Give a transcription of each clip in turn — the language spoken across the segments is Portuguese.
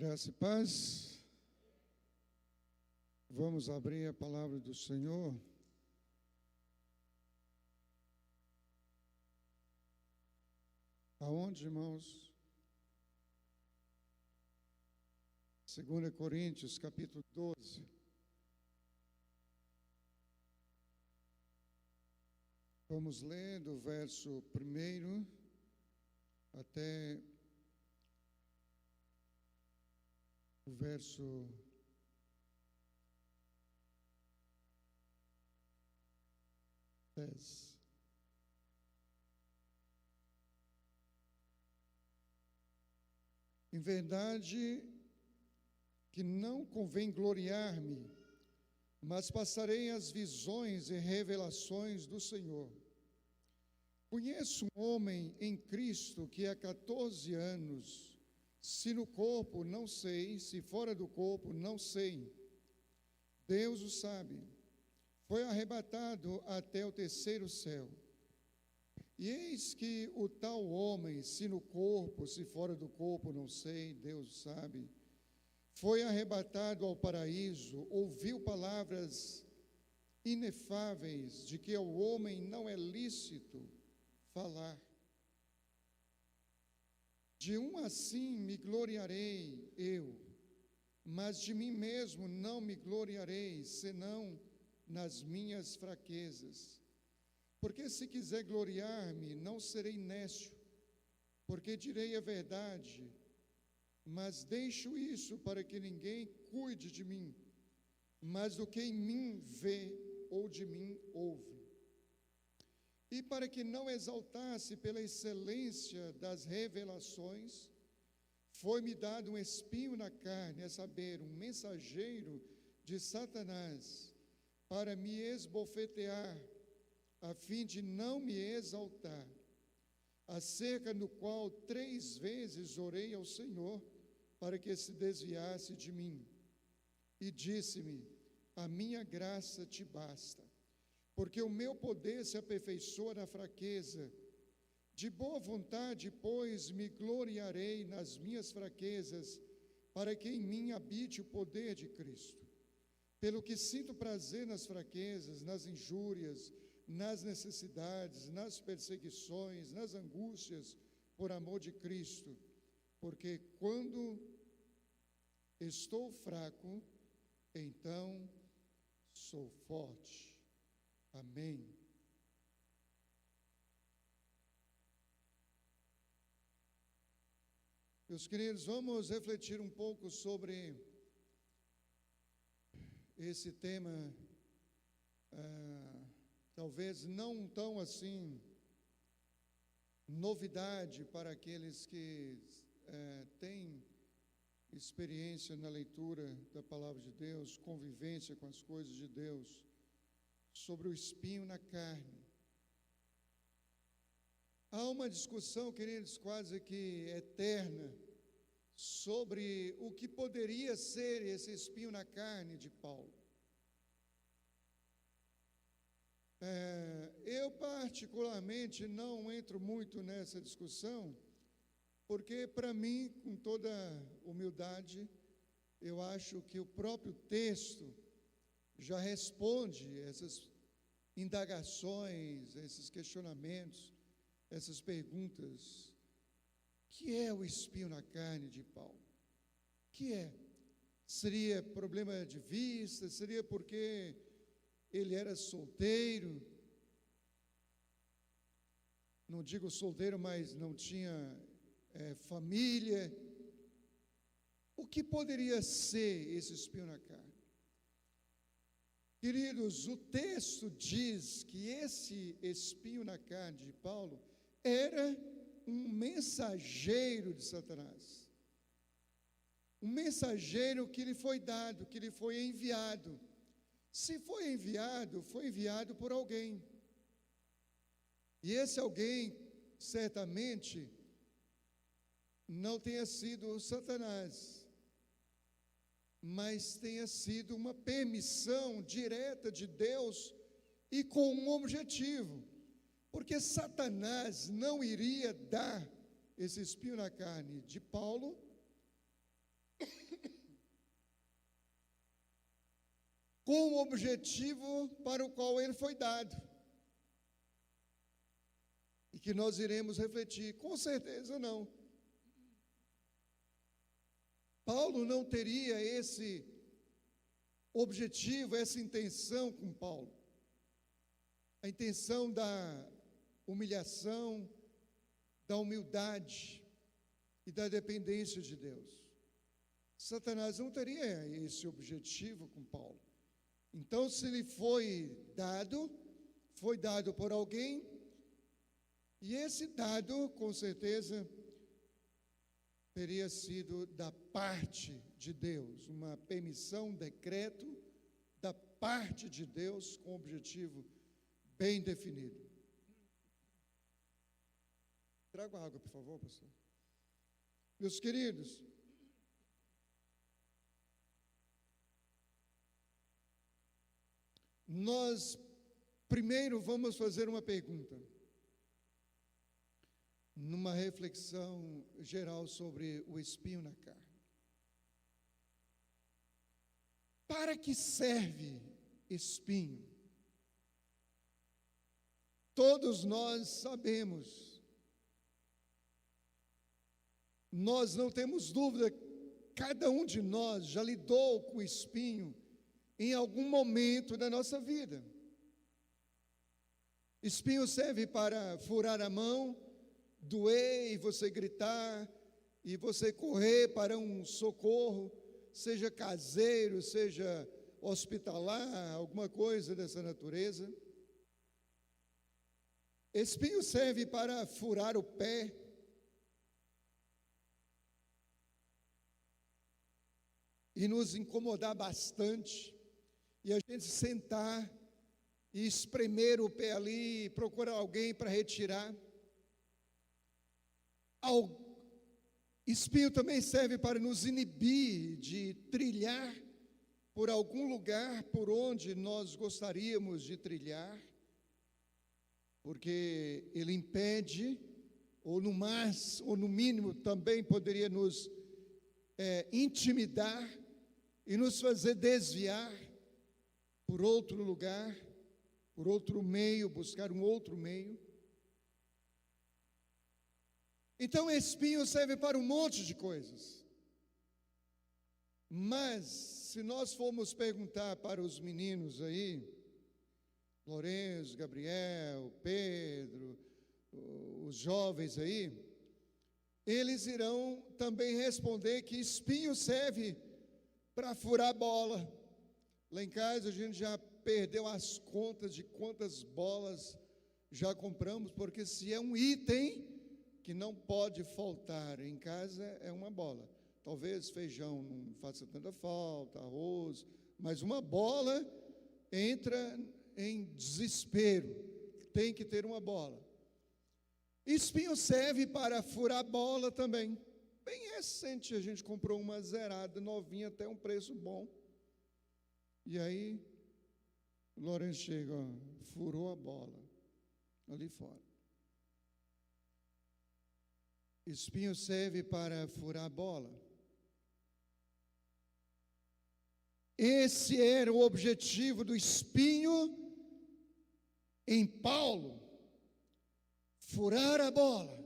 Graça e paz. Vamos abrir a palavra do Senhor. Aonde, irmãos? 2 Coríntios, capítulo 12. Vamos ler do verso 1 até o verso 10. Em verdade que não convém gloriar-me, mas passarei as visões e revelações do Senhor. Conheço um homem em Cristo que há 14 anos, se no corpo, não sei, se fora do corpo, não sei. Deus o sabe. Foi arrebatado até o terceiro céu. E eis que o tal homem, se no corpo, se fora do corpo, não sei, Deus o sabe, foi arrebatado ao paraíso, ouviu palavras inefáveis de que ao homem não é lícito falar. De um assim me gloriarei eu, mas de mim mesmo não me gloriarei, senão nas minhas fraquezas. Porque se quiser gloriar-me, não serei nécio, porque direi a verdade, mas deixo isso para que ninguém cuide de mim, mas do que em mim vê ou de mim ouve. E para que não exaltasse pela excelência das revelações, foi-me dado um espinho na carne, a saber, um mensageiro de Satanás, para me esbofetear, a fim de não me exaltar, acerca do qual 3 vezes orei ao Senhor, para que se desviasse de mim. E disse-me: a minha graça te basta, porque o meu poder se aperfeiçoa na fraqueza. De boa vontade, pois, me gloriarei nas minhas fraquezas, para que em mim habite o poder de Cristo. Pelo que sinto prazer nas fraquezas, nas injúrias, nas necessidades, nas perseguições, nas angústias, por amor de Cristo. Porque quando estou fraco, então sou forte. Amém. Meus queridos, vamos refletir um pouco sobre esse tema, talvez não tão assim novidade para aqueles que têm experiência na leitura da palavra de Deus, convivência com as coisas de Deus, sobre o espinho na carne. Há uma discussão, queridos, quase que eterna, sobre o que poderia ser esse espinho na carne de Paulo. Eu particularmente não entro muito nessa discussão, porque para mim, com toda humildade, eu acho que o próprio texto já responde essas indagações, esses questionamentos, essas perguntas. O que é o espinho na carne de Paulo? O que é? Seria problema de vista? Seria porque ele era solteiro? Não digo solteiro, mas não tinha família. O que poderia ser esse espinho na carne? Queridos, o texto diz que esse espinho na carne de Paulo era um mensageiro de Satanás. Um mensageiro que lhe foi dado, que lhe foi enviado. Se foi enviado por alguém. E esse alguém, certamente, não tenha sido Satanás, mas tenha sido uma permissão direta de Deus e com um objetivo, porque Satanás não iria dar esse espinho na carne de Paulo com o objetivo para o qual ele foi dado. E que nós iremos refletir, com certeza não. Paulo não teria esse objetivo, essa intenção com Paulo. A intenção da humilhação, da humildade e da dependência de Deus. Satanás não teria esse objetivo com Paulo. Então, se lhe foi dado por alguém, e esse dado, com certeza, teria sido da parte de Deus, uma permissão, um decreto da parte de Deus, com objetivo bem definido. Traga água, por favor, pastor. Meus queridos, nós primeiro vamos fazer uma pergunta, numa reflexão geral sobre o espinho na carne. Para que serve espinho? Todos nós sabemos, nós não temos dúvida, cada um de nós já lidou com o espinho em algum momento da nossa vida. Espinho serve para furar a mão, doer e você gritar, e você correr para um socorro, seja caseiro, seja hospitalar, alguma coisa dessa natureza. Espinho serve para furar o pé, e nos incomodar bastante, e a gente sentar e espremer o pé ali, e procurar alguém para retirar. Espinho também serve para nos inibir de trilhar por algum lugar por onde nós gostaríamos de trilhar, porque ele impede, ou no mínimo também poderia nos intimidar e nos fazer desviar por outro lugar, por outro meio, buscar um outro meio. Então, espinho serve para um monte de coisas. Mas, se nós formos perguntar para os meninos aí, Lourenço, Gabriel, Pedro, os jovens aí, eles irão também responder que espinho serve para furar bola. Lá em casa a gente já perdeu as contas de quantas bolas já compramos, porque se é um item que não pode faltar em casa, é uma bola. Talvez feijão não faça tanta falta, arroz, mas uma bola entra em desespero, tem que ter uma bola. Espinho serve para furar bola também. Bem recente a gente comprou uma zerada, novinha, até um preço bom. E aí, o Lourenço chega, furou a bola, ali fora. Espinho serve para furar a bola. Esse era o objetivo do espinho em Paulo, furar a bola.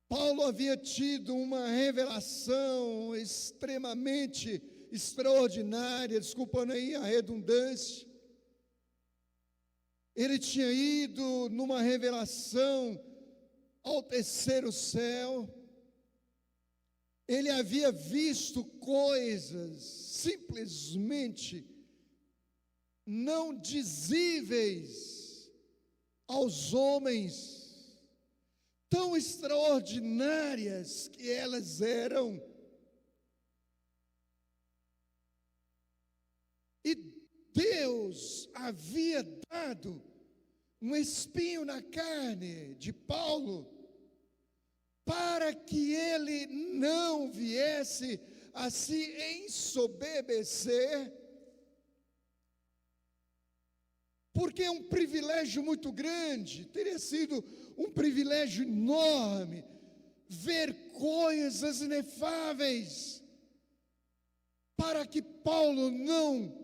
Paulo havia tido uma revelação extremamente extraordinária, desculpando aí a redundância. Ele tinha ido numa revelação ao terceiro céu. Ele havia visto coisas simplesmente não dizíveis aos homens, tão extraordinárias que elas eram. E Deus havia dado um espinho na carne de Paulo, para que ele não viesse a se ensoberbecer, porque é um privilégio muito grande, teria sido um privilégio enorme, ver coisas inefáveis para que Paulo não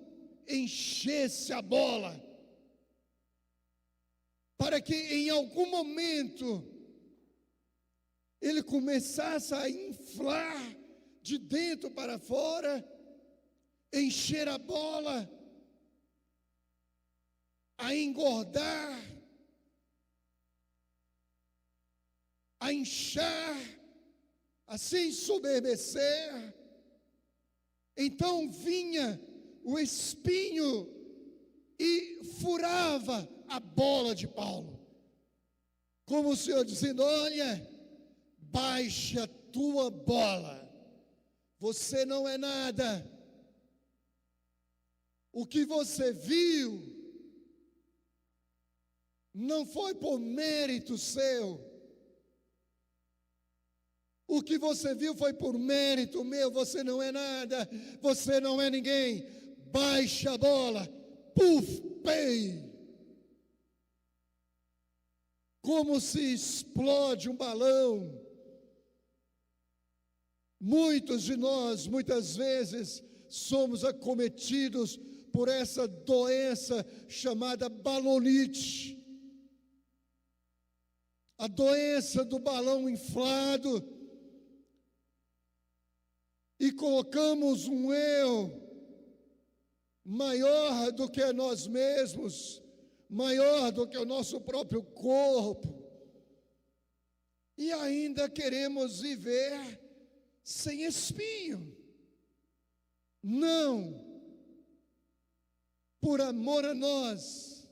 enchesse a bola, para que em algum momento ele começasse a inflar de dentro para fora, encher a bola, a engordar, a inchar, a se ensoberbecer. Então vinha o espinho e furava a bola de Paulo, como o Senhor dizendo: olha, baixe a tua bola, você não é nada. O que você viu não foi por mérito seu. O que você viu foi por mérito meu. Você não é nada, você não é ninguém. Baixe a bola, puf, pei. Como se explode um balão. Muitos de nós, muitas vezes, somos acometidos por essa doença chamada balonite. A doença do balão inflado. E colocamos um eu maior do que nós mesmos, maior do que o nosso próprio corpo, e ainda queremos viver sem espinho. Não, por amor a nós,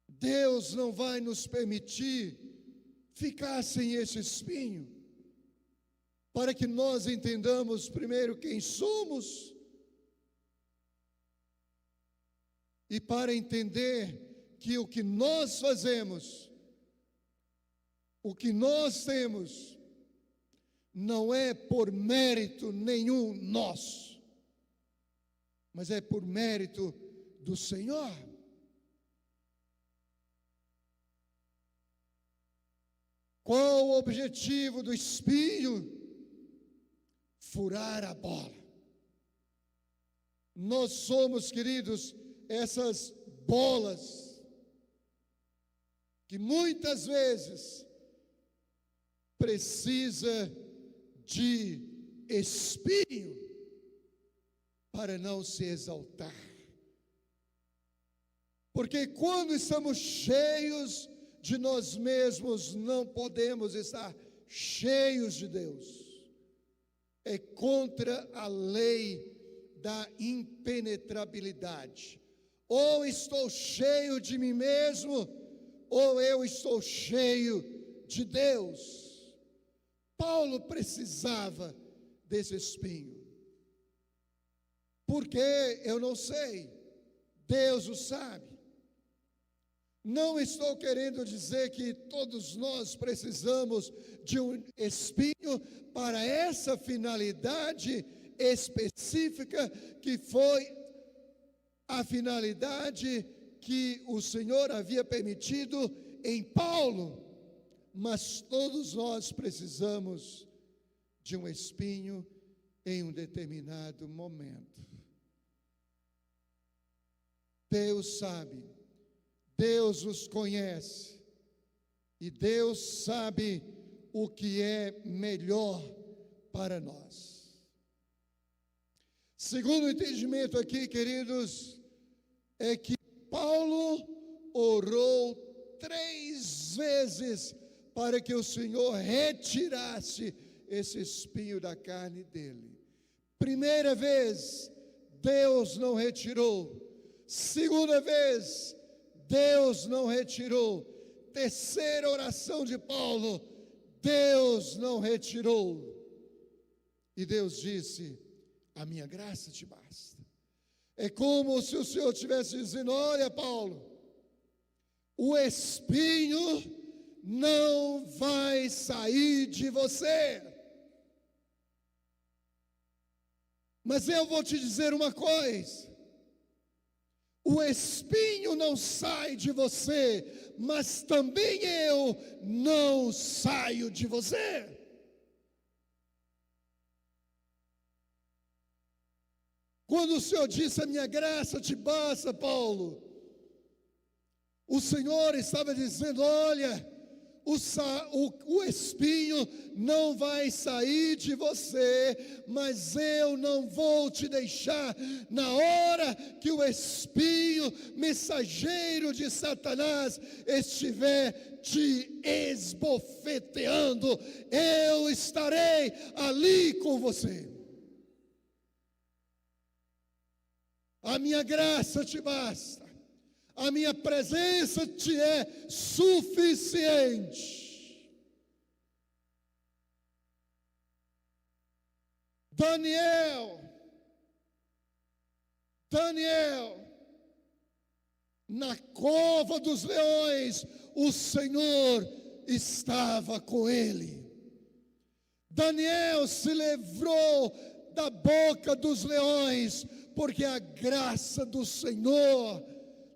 Deus não vai nos permitir ficar sem esse espinho, para que nós entendamos primeiro quem somos, e para entender que o que nós fazemos, o que nós temos, não é por mérito nenhum nosso, mas é por mérito do Senhor. Qual o objetivo do espinho? Furar a bola. Nós somos, queridos, essas bolas que muitas vezes precisa de espinho para não se exaltar. Porque quando estamos cheios de nós mesmos, não podemos estar cheios de Deus. É contra a lei da impenetrabilidade. Ou estou cheio de mim mesmo, ou eu estou cheio de Deus. Paulo precisava desse espinho. Por quê? Eu não sei. Deus o sabe. Não estou querendo dizer que todos nós precisamos de um espinho para essa finalidade específica, que foi a finalidade que o Senhor havia permitido em Paulo. Mas todos nós precisamos de um espinho em um determinado momento. Deus sabe, Deus os conhece, e Deus sabe o que é melhor para nós. Segundo o entendimento aqui, queridos, é que Paulo orou 3 vezes para que o Senhor retirasse esse espinho da carne dele. Primeira vez, Deus não retirou. Segunda vez, Deus não retirou. Terceira oração de Paulo, Deus não retirou. E Deus disse: a minha graça te basta. É como se o Senhor estivesse dizendo: olha, Paulo, o espinho não vai sair de você. Mas eu vou te dizer uma coisa: o espinho não sai de você, mas também eu não saio de você. Quando o Senhor disse: a minha graça te basta, Paulo, o Senhor estava dizendo: olha, o espinho não vai sair de você, mas eu não vou te deixar. Na hora que o espinho, mensageiro de Satanás, estiver te esbofeteando, eu estarei ali com você. A minha graça te basta. A minha presença te é suficiente. Daniel, na cova dos leões, o Senhor estava com ele. Daniel se livrou da boca dos leões, porque a graça do Senhor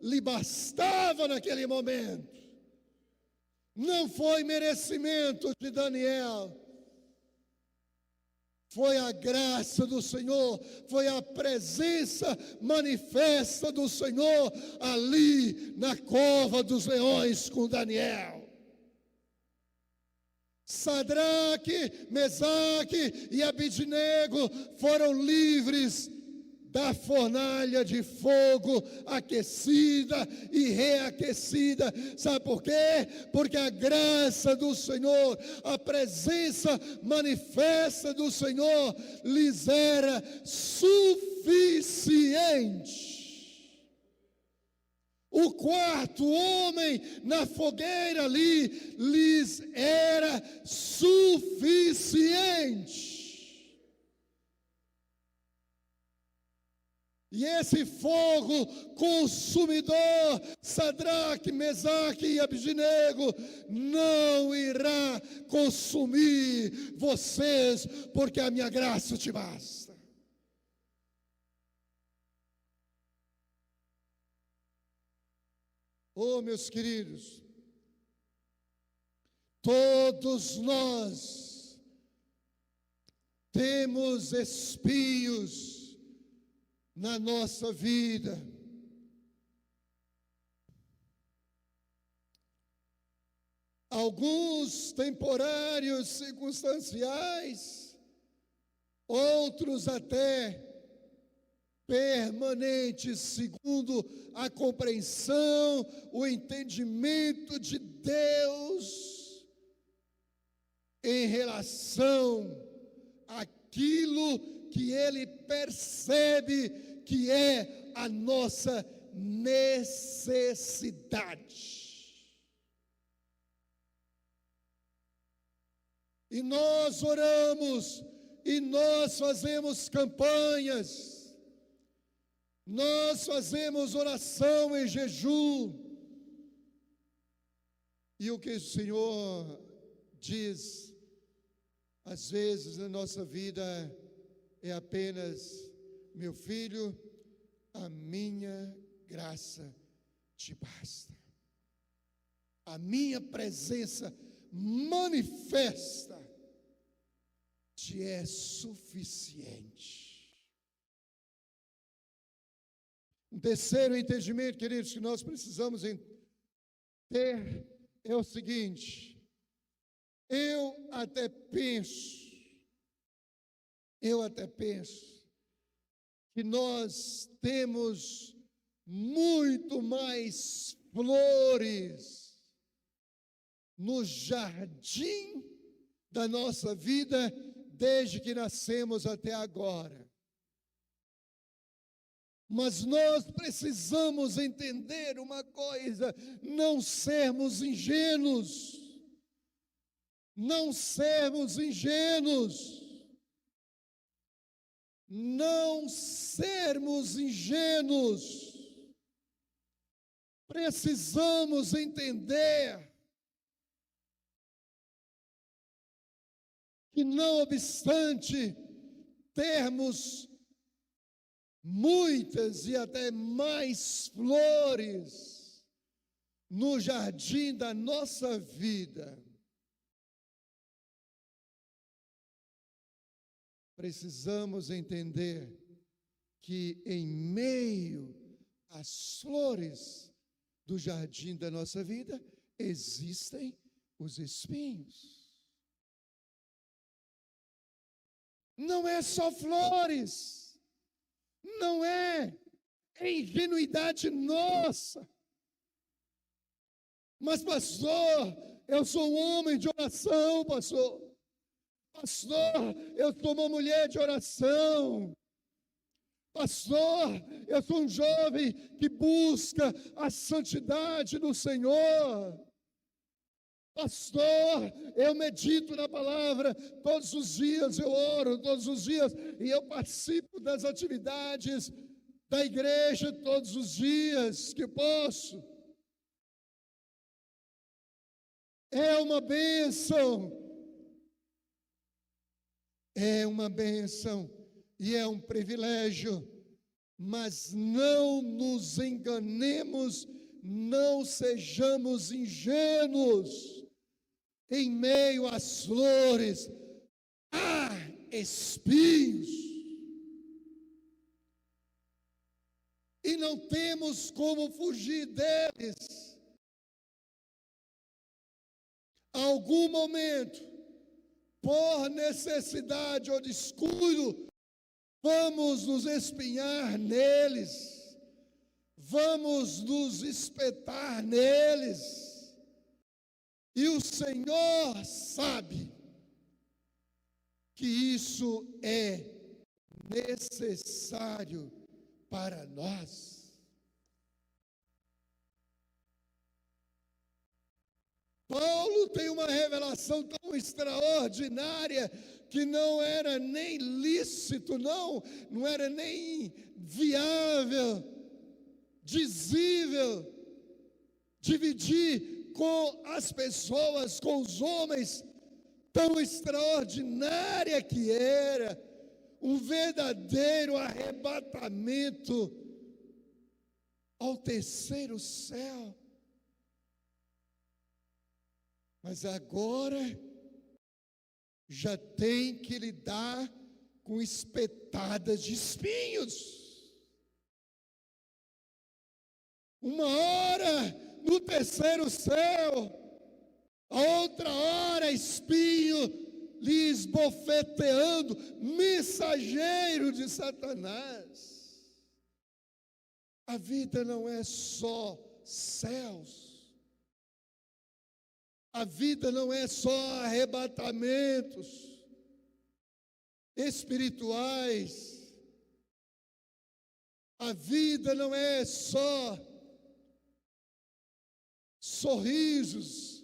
lhe bastava naquele momento. Não foi merecimento de Daniel, foi a graça do Senhor, foi a presença manifesta do Senhor ali na cova dos leões com Daniel. Sadraque, Mesaque e Abidnego foram livres da fornalha de fogo aquecida e reaquecida. Sabe por quê? Porque a graça do Senhor, a presença manifesta do Senhor lhes era suficiente. O quarto homem na fogueira ali lhes era suficiente. E esse fogo consumidor, Sadraque, Mesaque e Abidnego, não irá consumir vocês, porque a minha graça te basta. Oh, meus queridos, todos nós temos espinhos na nossa vida. Alguns temporários, circunstanciais, outros até permanentes, segundo a compreensão, o entendimento de Deus em relação àquilo que Ele percebe que é a nossa necessidade. E nós oramos, e nós fazemos campanhas, nós fazemos oração em jejum, e o que o Senhor diz, às vezes na nossa vida, é apenas: meu filho, a minha graça te basta. A minha presença manifesta te é suficiente. Um terceiro entendimento, queridos, que nós precisamos ter é o seguinte: eu até penso que nós temos muito mais flores no jardim da nossa vida desde que nascemos até agora. Mas nós precisamos entender uma coisa: não sermos ingênuos. Não sermos ingênuos. Não sermos ingênuos. Precisamos entender que, não obstante termos muitas e até mais flores no jardim da nossa vida, precisamos entender que em meio às flores do jardim da nossa vida existem os espinhos. Não é só flores, não é ingenuidade nossa. Mas, pastor, eu sou um homem de oração, pastor. Pastor, eu sou uma mulher de oração. Pastor, eu sou um jovem que busca a santidade do Senhor. Pastor, eu medito na palavra todos os dias, eu oro todos os dias e eu participo das atividades da igreja todos os dias que posso. É uma bênção e é um privilégio, mas não nos enganemos, não sejamos ingênuos. Em meio às flores há espinhos, e não temos como fugir deles. Algum momento, por necessidade ou descuido, vamos nos espinhar neles, vamos nos espetar neles, e o Senhor sabe que isso é necessário para nós. Paulo tem uma revelação tão extraordinária que não era nem lícito, não era nem viável, dizível, dividir com as pessoas, com os homens, tão extraordinária que era, um verdadeiro arrebatamento ao terceiro céu. Mas agora já tem que lidar com espetadas de espinhos. Uma hora no terceiro céu, outra hora espinho lhe esbofeteando, mensageiro de Satanás. A vida não é só céus. A vida não é só arrebatamentos espirituais. A vida não é só sorrisos,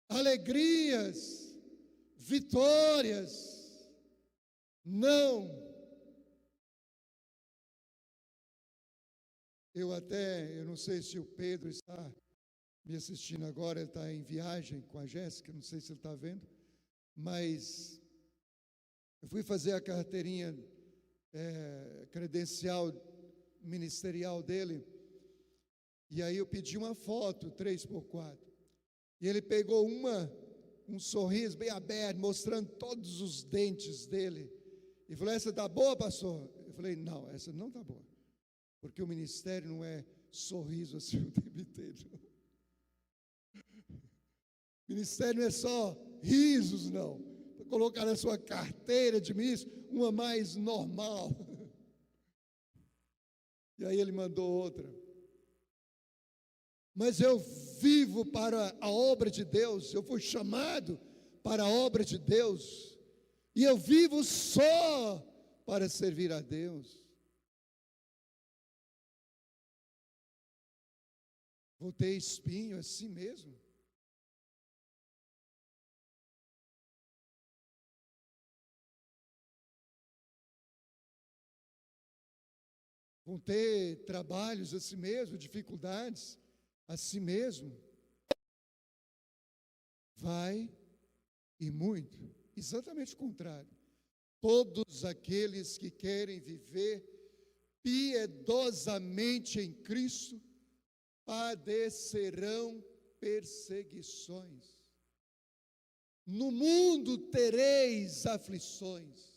alegrias, vitórias. Não. Eu não sei se o Pedro está me assistindo agora, ele está em viagem com a Jéssica, não sei se ele está vendo, mas eu fui fazer a carteirinha credencial ministerial dele, e aí eu pedi uma foto 3x4, e ele pegou um sorriso bem aberto, mostrando todos os dentes dele, e falou: essa está boa, pastor? Eu falei: não, essa não está boa, porque o ministério não é sorriso assim o tempo inteiro. Ministério não é só risos, não. Para colocar na sua carteira de ministro uma mais normal. E aí ele mandou outra. Mas eu vivo para a obra de Deus, eu fui chamado para a obra de Deus, e eu vivo só para servir a Deus. Vou ter espinho assim mesmo? Vão ter trabalhos assim mesmo, dificuldades assim mesmo? Vai e muito. Exatamente o contrário. Todos aqueles que querem viver piedosamente em Cristo padecerão perseguições. No mundo tereis aflições.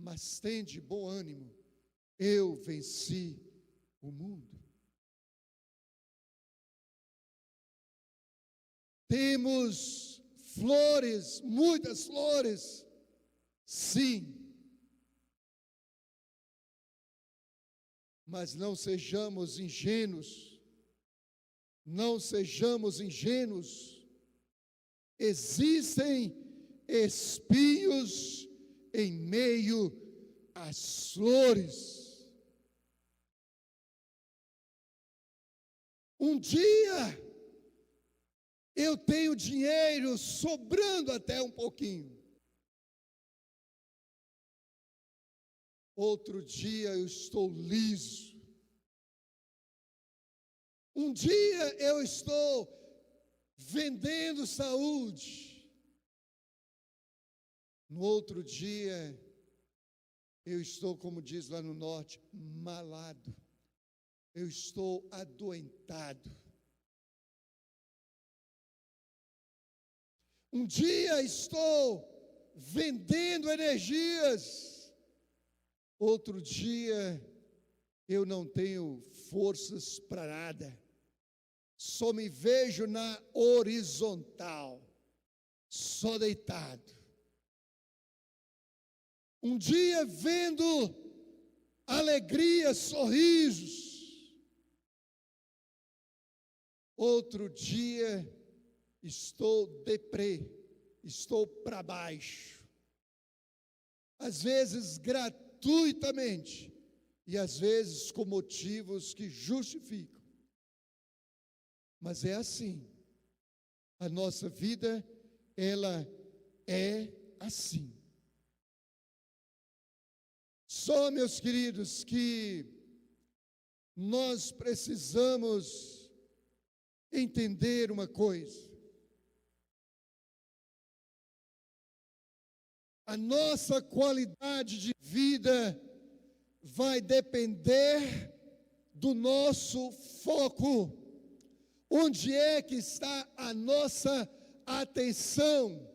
mas tende bom ânimo, eu venci o mundo. Temos flores, muitas flores, sim, mas não sejamos ingênuos, não sejamos ingênuos. Existem espinhos em meio às flores. Um dia eu tenho dinheiro sobrando até um pouquinho. Outro dia eu estou liso. Um dia eu estou vendendo saúde. No outro dia eu estou, como diz lá no norte, malado. Eu estou adoentado. Um dia estou vendendo energias. Outro dia eu não tenho forças para nada. Só me vejo na horizontal, só deitado. Um dia vendo alegria, sorrisos. Outro dia estou deprê, estou para baixo. Às vezes gratuitamente e às vezes com motivos que justificam. Mas é assim. A nossa vida, ela é assim. Só, meus queridos, que nós precisamos entender uma coisa. A nossa qualidade de vida vai depender do nosso foco. Onde é que está a nossa atenção?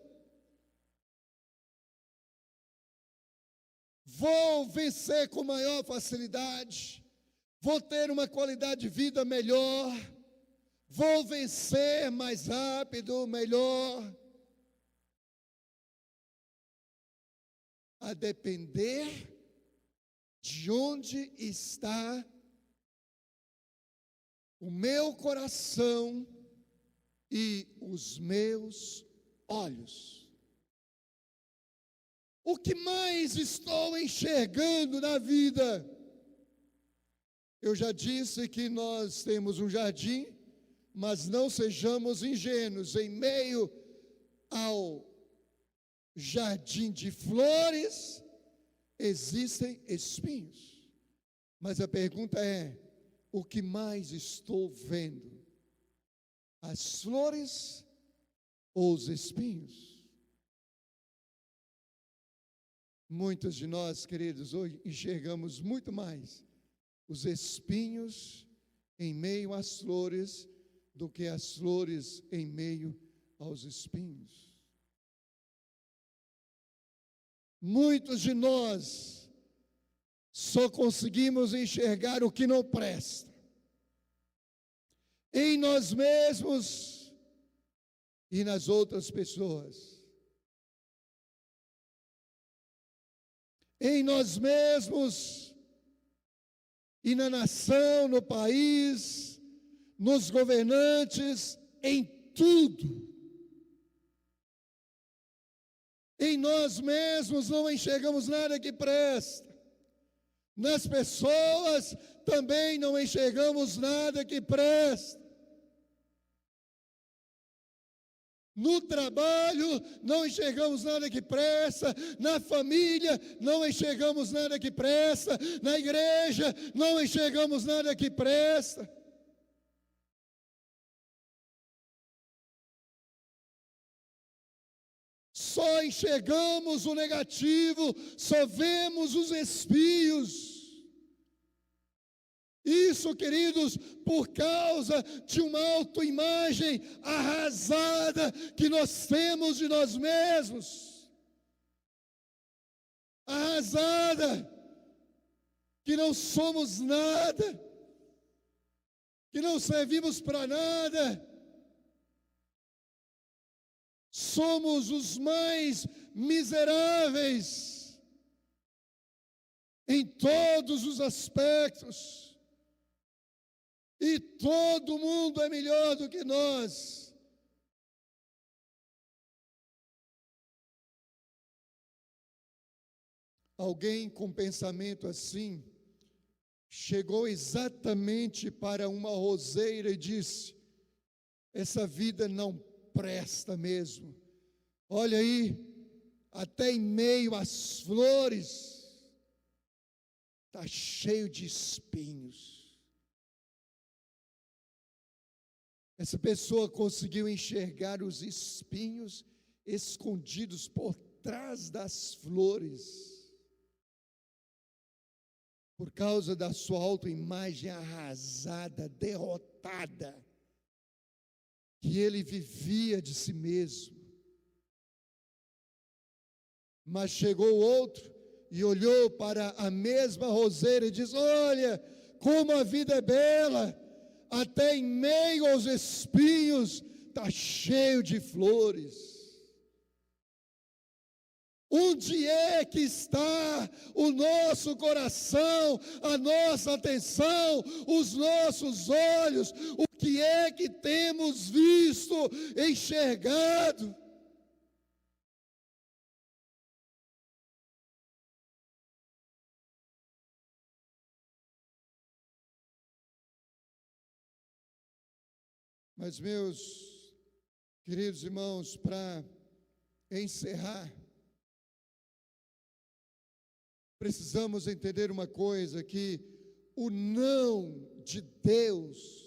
Vou vencer com maior facilidade, vou ter uma qualidade de vida melhor, vou vencer mais rápido, melhor. A depender de onde está o meu coração e os meus olhos. O que mais estou enxergando na vida? Eu já disse que nós temos um jardim, mas não sejamos ingênuos. Em meio ao jardim de flores, existem espinhos. Mas a pergunta é: o que mais estou vendo? As flores ou os espinhos? Muitos de nós, queridos, hoje enxergamos muito mais os espinhos em meio às flores do que as flores em meio aos espinhos. Muitos de nós só conseguimos enxergar o que não presta em nós mesmos e nas outras pessoas. Em nós mesmos e na nação, no país, nos governantes, em tudo. Em nós mesmos não enxergamos nada que presta. Nas pessoas também não enxergamos nada que presta. No trabalho não enxergamos nada que presta. Na família não enxergamos nada que presta. Na igreja não enxergamos nada que presta. Só enxergamos o negativo, só vemos os espinhos. Isso, queridos, por causa de uma autoimagem arrasada que nós temos de nós mesmos. arrasada, que não somos nada, que não servimos para nada. Somos os mais miseráveis em todos os aspectos. E todo mundo é melhor do que nós. Alguém com pensamento assim chegou exatamente para uma roseira e disse: essa vida não presta mesmo. Olha aí, até em meio às flores, está cheio de espinhos. Essa pessoa conseguiu enxergar os espinhos escondidos por trás das flores. Por causa da sua autoimagem arrasada, derrotada, que ele vivia de si mesmo. Mas chegou outro e olhou para a mesma roseira e disse: olha, como a vida é bela, até em meio aos espinhos está cheio de flores. Onde é que está o nosso coração, a nossa atenção, os nossos olhos? O que é que temos visto, enxergado? Mas, meus queridos irmãos, para encerrar, precisamos entender uma coisa, que o não de Deus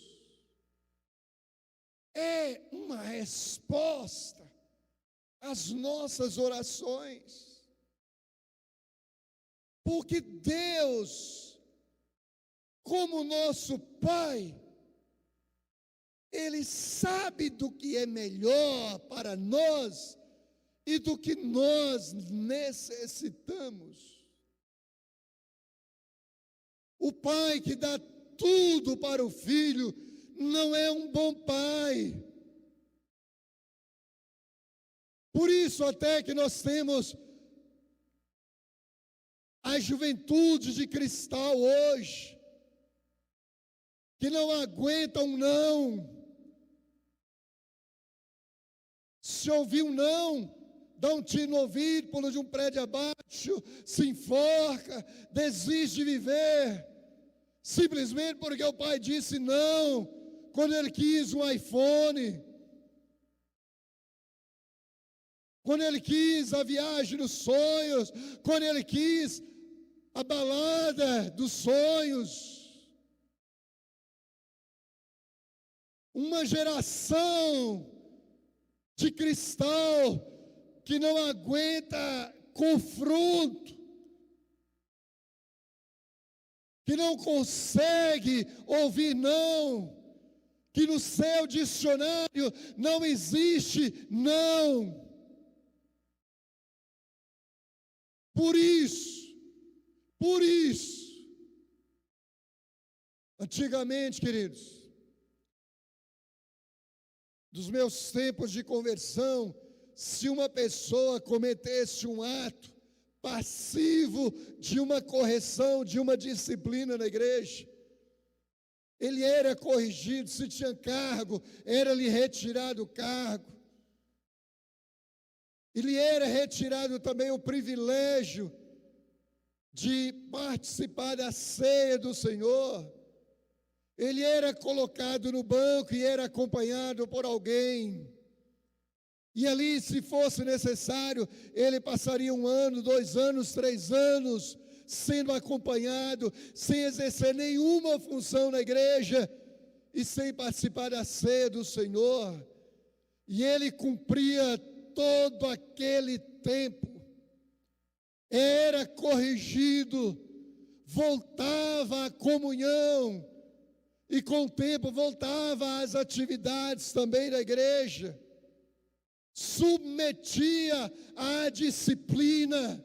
é uma resposta às nossas orações. Porque Deus, como nosso Pai, Ele sabe do que é melhor para nós e do que nós necessitamos. O pai que dá tudo para o filho não é um bom pai. Por isso até que nós temos a juventude de cristal hoje, que não aguenta um não. Se ouvir um não, dá um tiro no ouvido, pula de um prédio abaixo, se enforca, desiste de viver, simplesmente porque o pai disse não, quando ele quis um iPhone, quando ele quis a viagem dos sonhos, quando ele quis a balada dos sonhos. Uma geração de cristal que não aguenta confronto, que não consegue ouvir não, que no seu dicionário não existe não. Por isso, antigamente, queridos, dos meus tempos de conversão, se uma pessoa cometesse um ato passivo de uma correção, de uma disciplina na igreja, ele era corrigido. Se tinha cargo, era-lhe retirado o cargo. Ele era retirado também o privilégio de participar da ceia do Senhor. Ele era colocado no banco e era acompanhado por alguém. E ali, se fosse necessário, ele passaria 1 ano, 2 anos, 3 anos, sendo acompanhado, sem exercer nenhuma função na igreja e sem participar da ceia do Senhor. E ele cumpria todo aquele tempo, era corrigido, voltava à comunhão, e com o tempo voltava às atividades também da igreja, submetia à disciplina.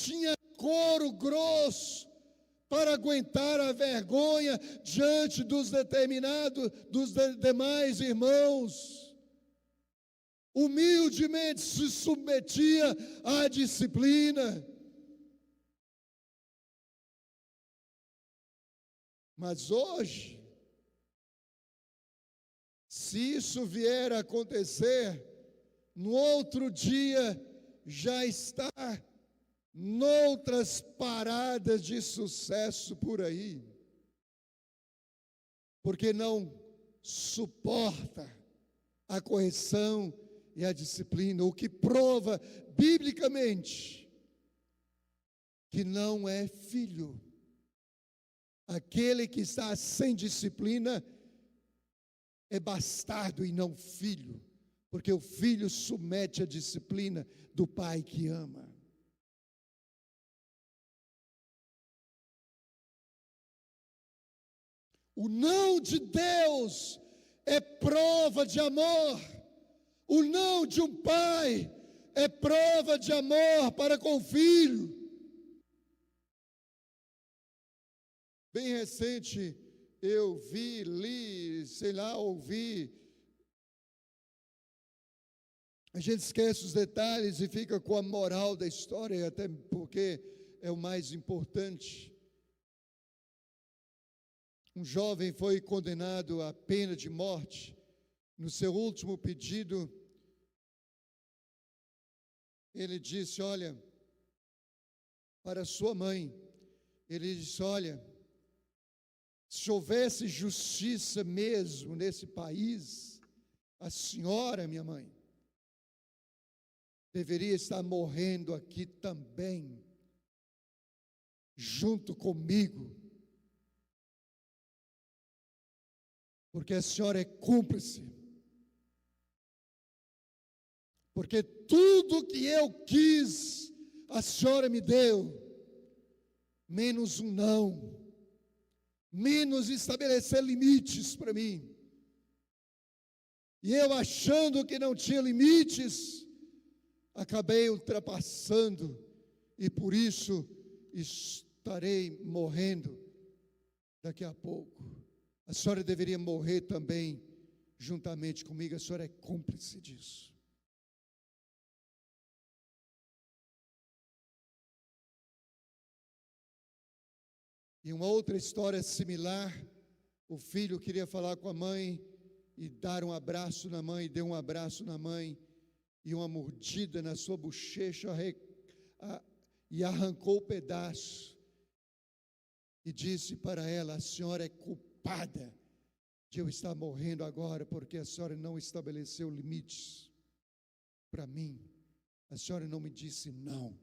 tinha couro grosso para aguentar a vergonha diante dos demais irmãos. Humildemente se submetia à disciplina. Mas hoje, se isso vier a acontecer, no outro dia já está noutras paradas de sucesso por aí, porque não suporta a correção e a disciplina, o que prova biblicamente que não é filho. Aquele que está sem disciplina é bastardo e não filho, porque o filho submete a disciplina do pai que ama. O não de Deus é prova de amor. O não de um pai é prova de amor para com o filho. Bem recente, eu ouvi. A gente esquece os detalhes e fica com a moral da história, até porque é o mais importante. Um jovem foi condenado à pena de morte. No seu último pedido, ele disse, olha, para sua mãe, ele disse, olha, se houvesse justiça mesmo nesse país, a senhora, minha mãe, deveria estar morrendo aqui também, junto comigo, porque a senhora é cúmplice, porque tudo que eu quis, a senhora me deu, menos um não, menos estabelecer limites para mim, e eu achando que não tinha limites, acabei ultrapassando, e por isso estarei morrendo daqui a pouco. A senhora deveria morrer também, juntamente comigo, a senhora é cúmplice disso. E uma outra história similar, o filho queria falar com a mãe, e dar um abraço na mãe, deu um abraço na mãe, e uma mordida na sua bochecha, e arrancou o pedaço, e disse para ela, a senhora é culpada de eu estar morrendo agora, porque a senhora não estabeleceu limites para mim, a senhora não me disse não.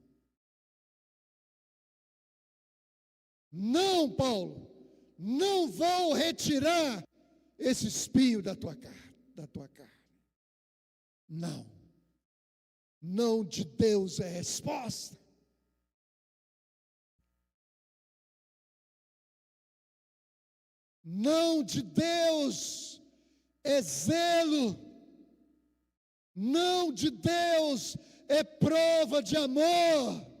Não, Paulo, não vou retirar esse espinho da tua carne. Não. Não de Deus é resposta. Não de Deus é zelo. Não de Deus é prova de amor.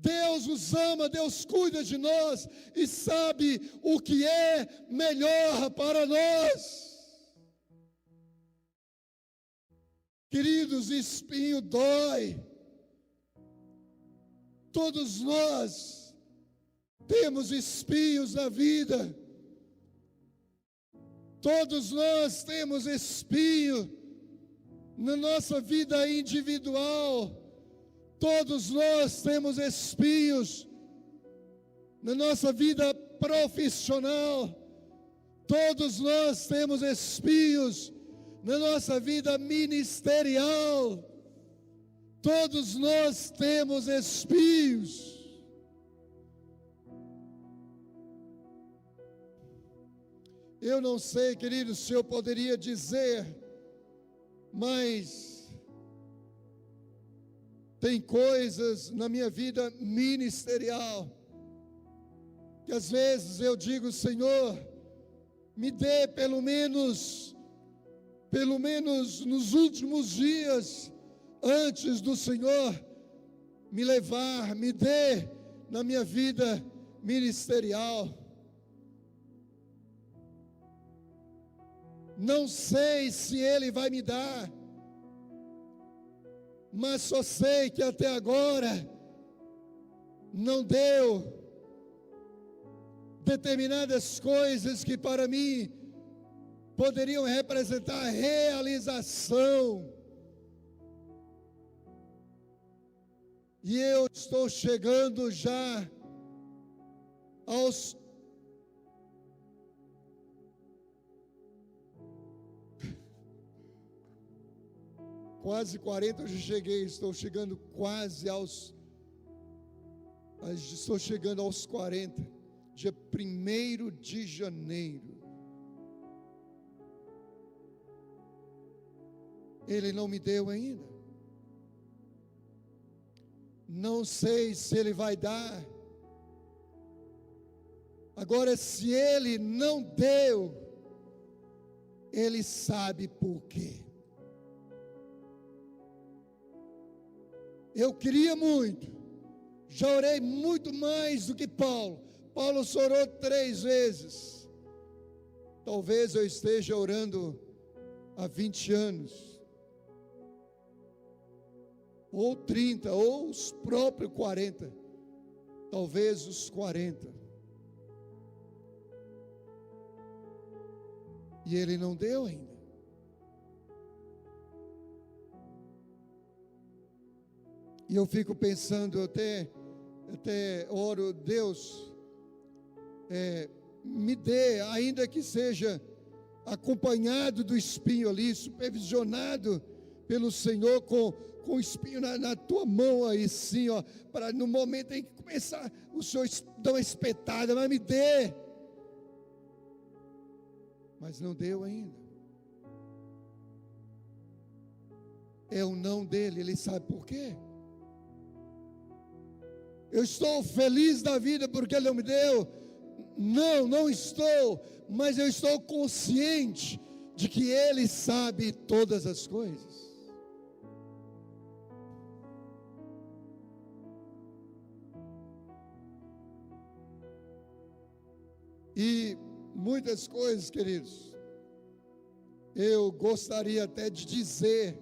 Deus nos ama, Deus cuida de nós e sabe o que é melhor para nós. Queridos, espinho dói. Todos nós temos espinhos na vida. Todos nós temos espinho na nossa vida individual. Todos nós temos espinhos na nossa vida profissional. Todos nós temos espinhos na nossa vida ministerial. Todos nós temos espinhos. Eu não sei, queridos, se eu poderia dizer, mas tem coisas na minha vida ministerial que às vezes eu digo, Senhor, me dê pelo menos pelo menos nos últimos dias, antes do Senhor me levar, me dê na minha vida ministerial. Não sei se Ele vai me dar, mas só sei que até agora não deu determinadas coisas que para mim poderiam representar realização. E eu estou chegando já aos quase 40, eu já cheguei, estou chegando aos 40, dia 1º de janeiro. Ele não me deu ainda. Não sei se Ele vai dar. Agora, se Ele não deu, Ele sabe por quê. Eu queria muito, já orei muito mais do que Paulo. Paulo só orou 3 vezes. Talvez eu esteja orando há 20 anos, ou 30, ou os próprios 40, talvez os 40. E Ele não deu ainda. E eu fico pensando, até oro, Deus, me dê, ainda que seja acompanhado do espinho ali, supervisionado pelo Senhor, com o espinho na tua mão aí, sim, ó, para no momento em que começar, o Senhor dá uma espetada, mas me dê. Mas não deu ainda. É o não dele, Ele sabe por quê? Eu estou feliz da vida porque Ele não me deu? Não estou, mas eu estou consciente de que Ele sabe todas as coisas. E muitas coisas, queridos, eu gostaria até de dizer,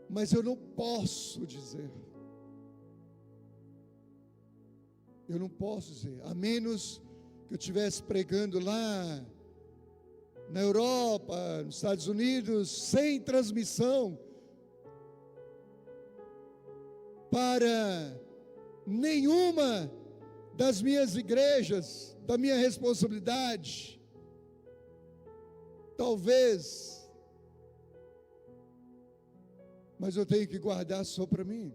mas eu não posso dizer. Eu não posso dizer, a menos que eu estivesse pregando lá na Europa, nos Estados Unidos, sem transmissão, para nenhuma das minhas igrejas, da minha responsabilidade. Talvez, mas eu tenho que guardar só para mim.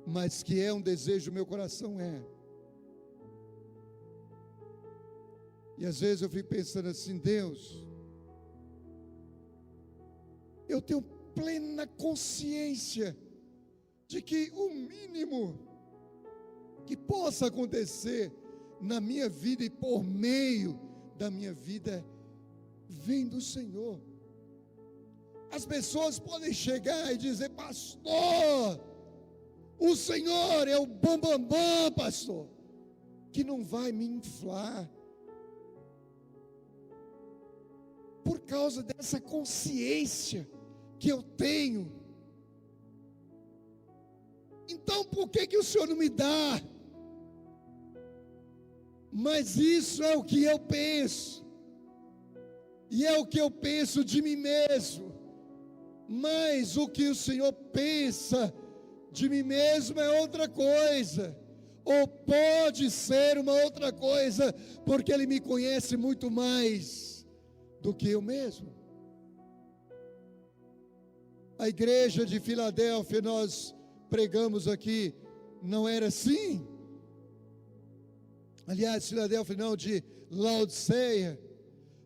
Mas que é um desejo do meu coração, é. E às vezes eu fico pensando assim, Deus, eu tenho plena consciência de que o mínimo que possa acontecer na minha vida e por meio da minha vida vem do Senhor. As pessoas podem chegar e dizer, pastor, o Senhor é o bambambam, pastor, que não vai me inflar. Por causa dessa consciência que eu tenho. Então por que o Senhor não me dá? Mas isso é o que eu penso. E é o que eu penso de mim mesmo. Mas o que o Senhor pensa de mim mesmo é outra coisa, ou pode ser uma outra coisa, porque Ele me conhece muito mais do que eu mesmo. A igreja de Filadélfia, nós pregamos aqui, não era assim? Aliás, Filadélfia não, de Laodiceia.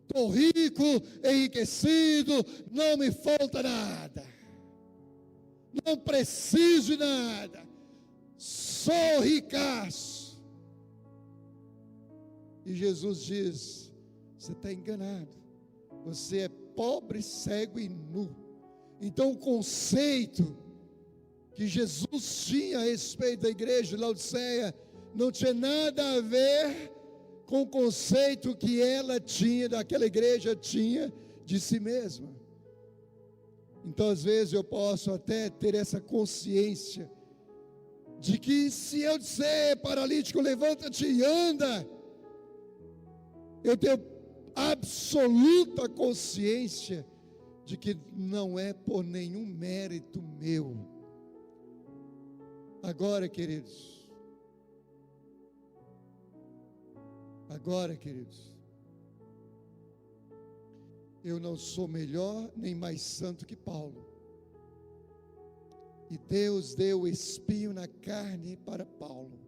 Estou rico, enriquecido, não me falta nada. Não preciso de nada, sou ricaço. E Jesus diz, você está enganado, você é pobre, cego e nu. Então o conceito que Jesus tinha a respeito da igreja de Laodiceia não tinha nada a ver com o conceito que ela tinha, daquela igreja tinha de si mesma. Então às vezes eu posso até ter essa consciência de que se eu disser, paralítico, levanta-te e anda, eu tenho absoluta consciência de que não é por nenhum mérito meu. Agora, queridos, eu não sou melhor nem mais santo que Paulo. E Deus deu o espinho na carne para Paulo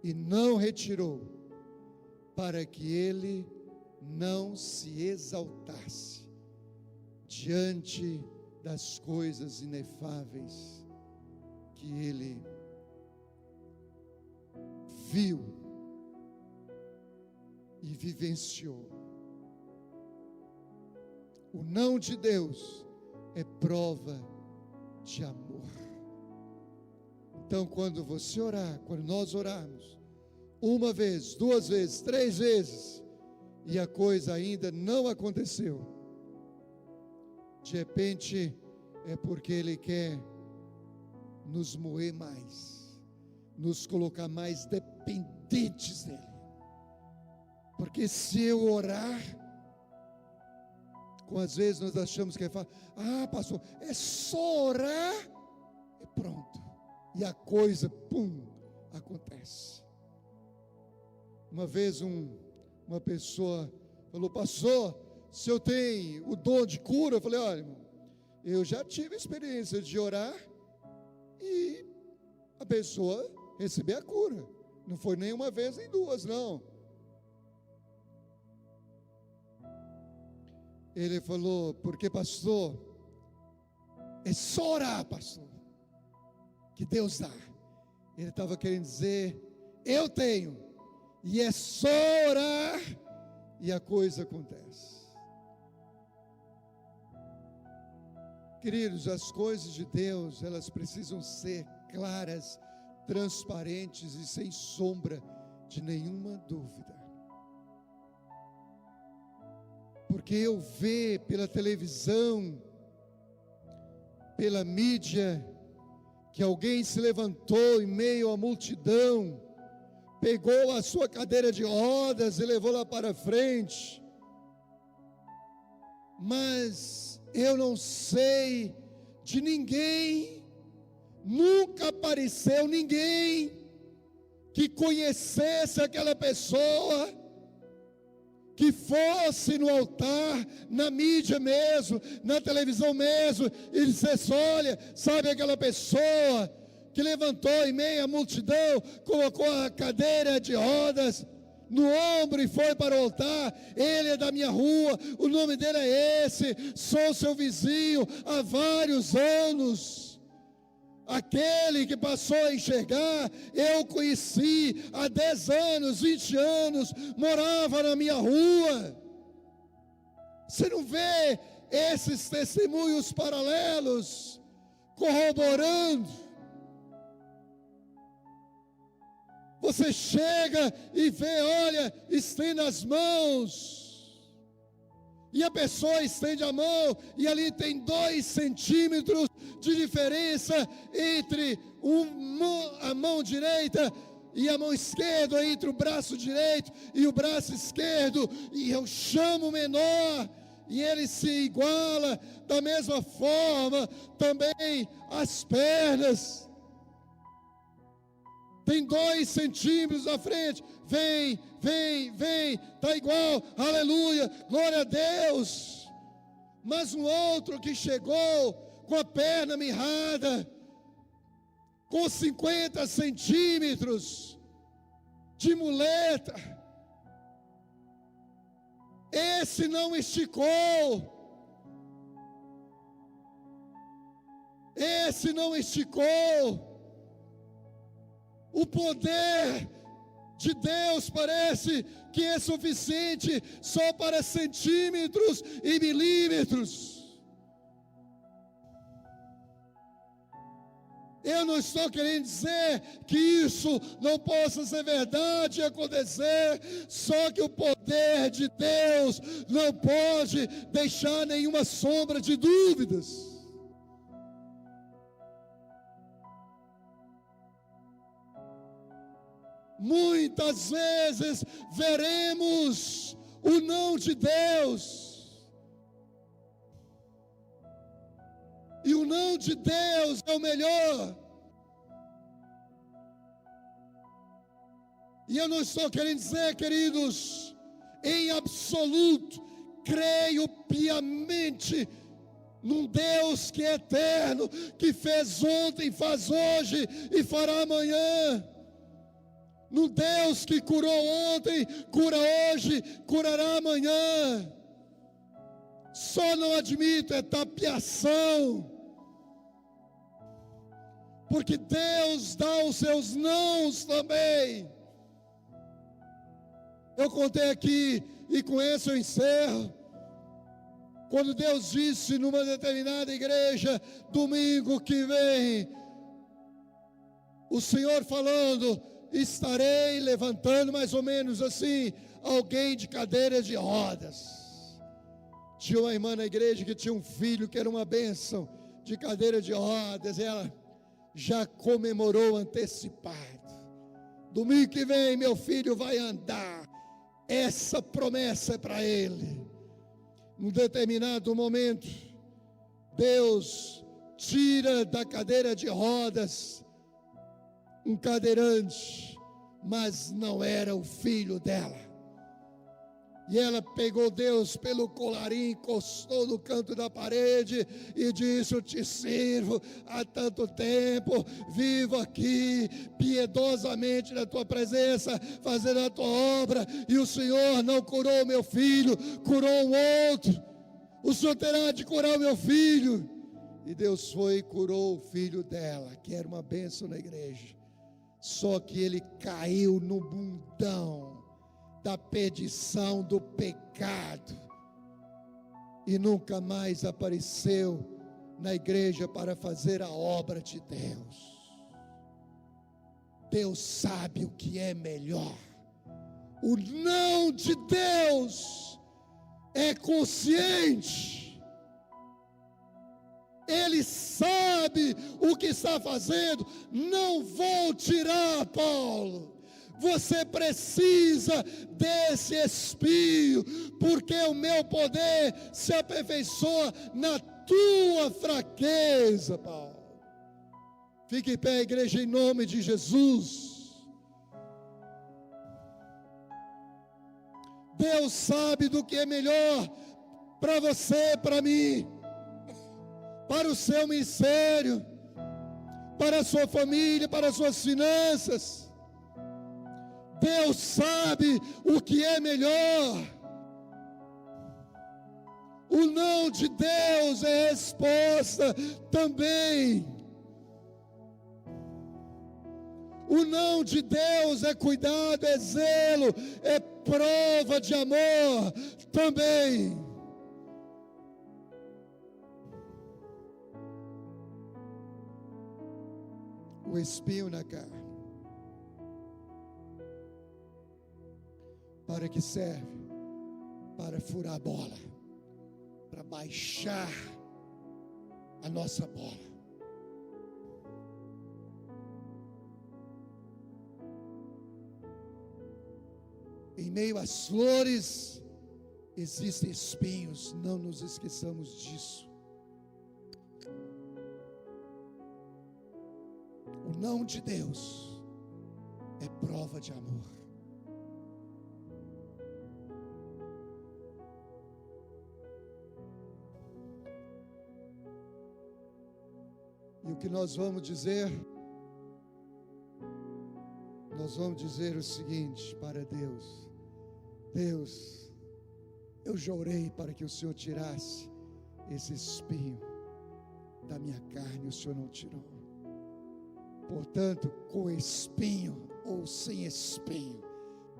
e não retirou, para que ele não se exaltasse diante das coisas inefáveis que ele viu e vivenciou. O não de Deus é prova de amor. Então, quando você orar, quando nós orarmos, uma vez, duas vezes, três vezes, e a coisa ainda não aconteceu, de repente é porque Ele quer nos moer mais, nos colocar mais dependentes dEle. Porque se eu orar, com às vezes nós achamos que é fácil, pastor, é só orar e pronto, e a coisa, acontece. Uma vez uma pessoa falou, pastor, se eu tenho o dom de cura, eu falei, olha, irmão, eu já tive experiência de orar e a pessoa receber a cura, não foi nem uma vez nem duas, não. Ele falou, porque pastor, é só orar, pastor, que Deus dá. Ele estava querendo dizer, eu tenho, e é só orar, e a coisa acontece. Queridos, as coisas de Deus, elas precisam ser claras, transparentes e sem sombra de nenhuma dúvida. Porque eu vejo pela televisão, pela mídia, que alguém se levantou em meio à multidão, pegou a sua cadeira de rodas e levou lá para frente, mas eu não sei de ninguém, nunca apareceu ninguém que conhecesse aquela pessoa, que fosse no altar, na mídia mesmo, na televisão mesmo, e dissesse, olha, sabe aquela pessoa que levantou em meio à multidão, colocou a cadeira de rodas no ombro e foi para o altar, ele é da minha rua, o nome dele é esse, sou seu vizinho há vários anos. Aquele que passou a enxergar, eu conheci há 10 anos, 20 anos, morava na minha rua. Você não vê esses testemunhos paralelos, corroborando? Você chega e vê, olha, estende as mãos, e a pessoa estende a mão, e ali tem 2 centímetros de diferença entre a mão direita e a mão esquerda, entre o braço direito e o braço esquerdo, e eu chamo o menor, e ele se iguala. Da mesma forma, também as pernas, tem 2 centímetros à frente, vem, está igual, aleluia, glória a Deus. Mas um outro que chegou com a perna mirrada, com 50 centímetros de muleta, esse não esticou, o poder de Deus parece que é suficiente só para centímetros e milímetros. Eu não estou querendo dizer que isso não possa ser verdade e acontecer, só que o poder de Deus não pode deixar nenhuma sombra de dúvidas. Muitas vezes veremos o não de Deus, e o não de Deus é o melhor. E eu não estou querendo dizer, queridos, em absoluto, creio piamente num Deus que é eterno, que fez ontem, faz hoje e fará amanhã. No Deus que curou ontem, cura hoje, curará amanhã. Só não admito é tapiação, porque Deus dá os seus nãos também. Eu contei aqui, e com isso eu encerro, quando Deus disse numa determinada igreja, domingo que vem, o Senhor falando, estarei levantando mais ou menos assim, alguém de cadeira de rodas. Tinha uma irmã na igreja que tinha um filho que era uma bênção, de cadeira de rodas, e ela já comemorou antecipado. Domingo que vem meu filho vai andar, essa promessa é para ele. Num determinado momento, Deus tira da cadeira de rodas um cadeirante, mas não era o filho dela. E ela pegou Deus pelo colarinho, encostou no canto da parede e disse: eu te sirvo há tanto tempo, vivo aqui piedosamente na tua presença, fazendo a tua obra, e o Senhor não curou meu filho, curou um outro. O Senhor terá de curar o meu filho. E Deus foi e curou o filho dela, que era uma bênção na igreja. Só que ele caiu no mundão da perdição, do pecado, e nunca mais apareceu na igreja para fazer a obra de Deus. Deus sabe o que é melhor. O não de Deus é consciente. Ele sabe o que está fazendo. Não vou tirar, Paulo. Você precisa desse espinho, porque o meu poder se aperfeiçoa na tua fraqueza, Paulo. Fique em pé, igreja, em nome de Jesus. Deus sabe do que é melhor para você, para mim, para o seu ministério, para a sua família, para as suas finanças. Deus sabe o que é melhor. O não de Deus é resposta também. O não de Deus é cuidado, é zelo, é prova de amor também. O espinho na carne. Para que serve? Para furar a bola, para baixar a nossa bola. Em meio às flores existem espinhos, não nos esqueçamos disso. O não de Deus é prova de amor. E o que nós vamos dizer? Nós vamos dizer o seguinte para Deus: Deus, eu já orei para que o Senhor tirasse esse espinho da minha carne, o Senhor não tirou. Portanto, com espinho ou sem espinho,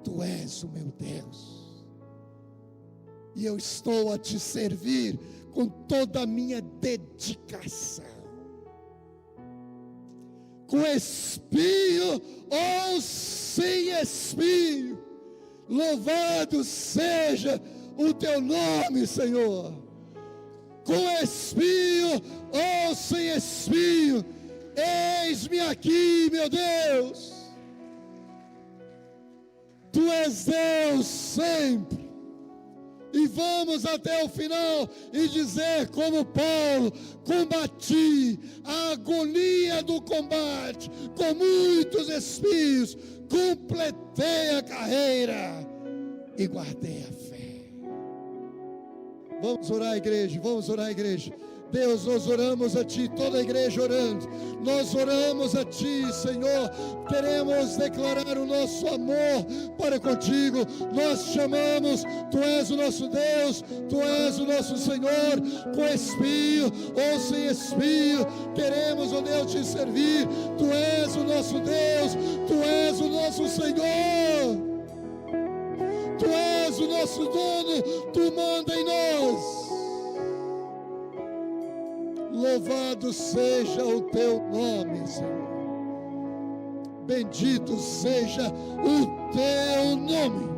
Tu és o meu Deus, e eu estou a te servir com toda a minha dedicação, com espinho ou sem espinho. Louvado seja o teu nome, Senhor. Com espinho ou sem espinho, eis-me aqui, meu Deus. Tu és Deus sempre. E vamos até o final e dizer como Paulo: combati a agonia do combate com muitos espinhos, completei a carreira e guardei a fé. Vamos orar, igreja, vamos orar, igreja. Deus, nós oramos a Ti, toda a igreja orando, nós oramos a Ti, Senhor, queremos declarar o nosso amor para contigo. Nós chamamos, Tu és o nosso Deus, Tu és o nosso Senhor, com espinho ou sem espinho, queremos, ó Deus, Te servir. Tu és o nosso Deus, Tu és o nosso Senhor, Tu és o nosso dono, Tu manda em nós. Louvado seja o teu nome, Senhor. Bendito seja o teu nome.